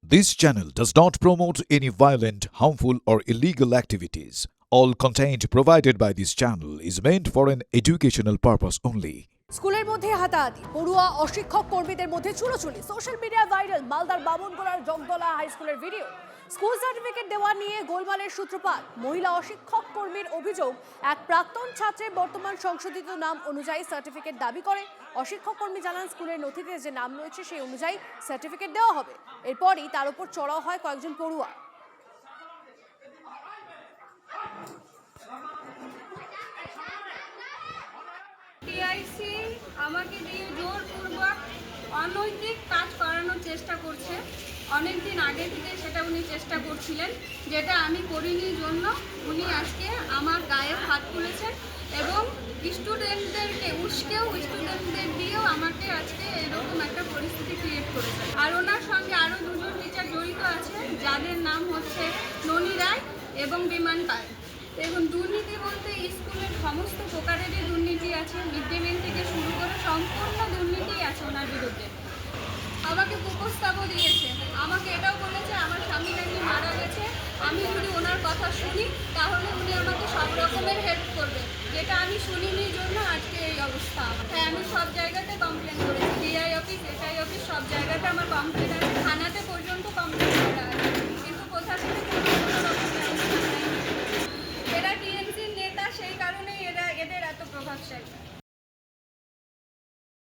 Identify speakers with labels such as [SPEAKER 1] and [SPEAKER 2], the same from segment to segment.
[SPEAKER 1] This channel does not promote any violent, harmful, or illegal activities. All content provided by this channel is meant for an educational purpose only.
[SPEAKER 2] স্কুলের মধ্যে হাতাহাতি, পড়ুয়া অশিক্ষক কর্মীদের মধ্যে চুলোচুলি, social মিডিয়ায় viral মালদার বামনগোলার Jagadala high স্কুলের ভিডিও। স্কুল সার্টিফিকেট দেওয়া নিয়ে গোলমালের সূত্রপাত। মহিলা অশিক্ষক কর্মীর অভিযোগ, এক প্রাক্তন ছাত্রের বর্তমান সংশোধিত নাম অনুযায়ী সার্টিফিকেট দাবি করে। অশিক্ষক কর্মী জানান, স্কুলের নথিতে যে নাম রয়েছে সেই অনুযায়ী সার্টিফিকেট দেওয়া হবে। এরপরই তার উপর চড়াও হয় কয়েকজন পড়ুয়া।
[SPEAKER 3] টিআইসি আমাকে দিয়ে জোরপূর্বক অনৈতিক কাজ করানোর চেষ্টা করছে। অনেক দিন আগে থেকে সেটা উনি চেষ্টা করছিলেন, যেটা আমি করিনি জন্য উনি আজকে আমার গায়ে হাত তুলেছেন এবং স্টুডেন্টদেরকে উস্কেও স্টুডেন্টদের দিয়েও আমাকে আজকে এরকম একটা পরিস্থিতি ক্রিয়েট করেছেন। আর ওনার সঙ্গে আরও দুজন টিচার জড়িত আছে, যাদের নাম হচ্ছে ননী রায় এবং বিমান পাল। এবং দুর্নীতি বলতে স্কুলের সমস্ত প্রকারেরই দুর্নীতি আছে, মিড ডে মিল থেকে শুরু করে সম্পূর্ণ দুর্নীতি আছে ওনার বিরুদ্ধে। আমাকে কুপ্রস্তাবও দিয়েছে, আমাকে এটাও বলেছে আমার স্বামী নাকি মারা গেছে, আমি যদি ওনার কথা শুনি তাহলে উনি আমাকে সব রকমের হেল্প করবে, যেটা আমি শুনিনি জন্য আজকে এই অবস্থা। তাই আমি সব জায়গাতে কমপ্লেন করেছি, ডিআই অফিস, এসআই অফিস, সব জায়গাতে আমার কমপ্লেন আছে, থানাতে পর্যন্ত কমপ্লেন করা আছে, কিন্তু কোথা থেকে কোনো রকম ব্যবস্থা নেই। এরা টিএমসির নেতা, সেই কারণেই এদের এত প্রভাবশালী।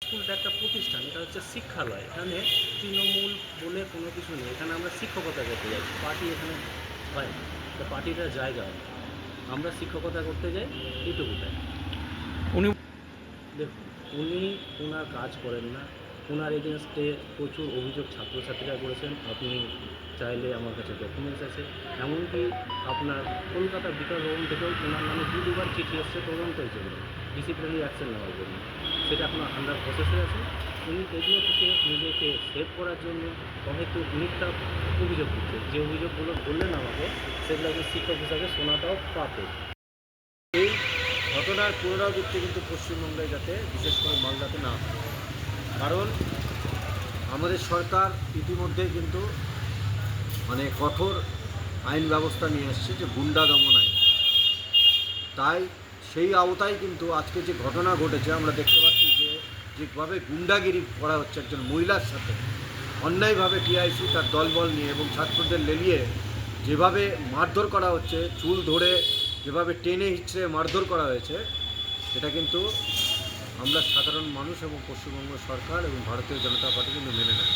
[SPEAKER 4] স্কুলটা একটা প্রতিষ্ঠান, এটা হচ্ছে শিক্ষালয়। এখানে তৃণমূল বলে কোনো কিছু নেই, এখানে আমরা শিক্ষকতা করতে যাই, পার্টি এখানে হয়, পার্টিটা জায়গা। আমরা শিক্ষকতা করতে যাই এইটুকুটাই। উনি দেখুন, উনি ওনার কাজ করেন না, ওনার এগেনস্টে প্রচুর অভিযোগ ছাত্রছাত্রীরা করেছেন। আপনি চাইলে আমার কাছে ডকুমেন্টস আছে, এমনকি আপনার কলকাতা বিকাশ ভবন থেকেও ওনার নামে দুবার চিঠি এসছে তদন্তের জন্য, ডিসিপ্লিনারি অ্যাকশন নেওয়ার জন্য। সেটা আপনার আন্ডার প্রসেসে আছে। উনি এগুলো থেকে নিজেকে সেভ করার জন্য হয়তো মিথ্যা অভিযোগ দিচ্ছে। যে অভিযোগগুলো বললেন আমাকে, সেগুলো একজন শিক্ষক হিসাবে শোনাটাও প্রাপ্য। এই ঘটনার পুনরাবৃত্তি কিন্তু পশ্চিমবঙ্গে যাতে, বিশেষ করে মালদাতে না হয়, কারণ আমাদের সরকার ইতিমধ্যে কিন্তু কঠোর আইন ব্যবস্থা নিয়ে এসছে, যে গুন্ডা দমন আইন। তাই সেই আওতায় কিন্তু আজকে যে ঘটনা ঘটেছে, আমরা দেখতে পাচ্ছি যে যেভাবে গুন্ডাগিরি করা হচ্ছে একজন মহিলার সাথে, অন্যায়ভাবে টিআইসি তার দলবল নিয়ে এবং ছাত্রদের লেলিয়ে যেভাবে মারধর করা হচ্ছে, চুল ধরে যেভাবে টেনে হিচড়ে মারধর করা হয়েছে, এটা কিন্তু আমরা সাধারণ মানুষ এবং পশ্চিমবঙ্গ সরকার এবং ভারতীয় জনতা পার্টি কিন্তু মেনে নেয়।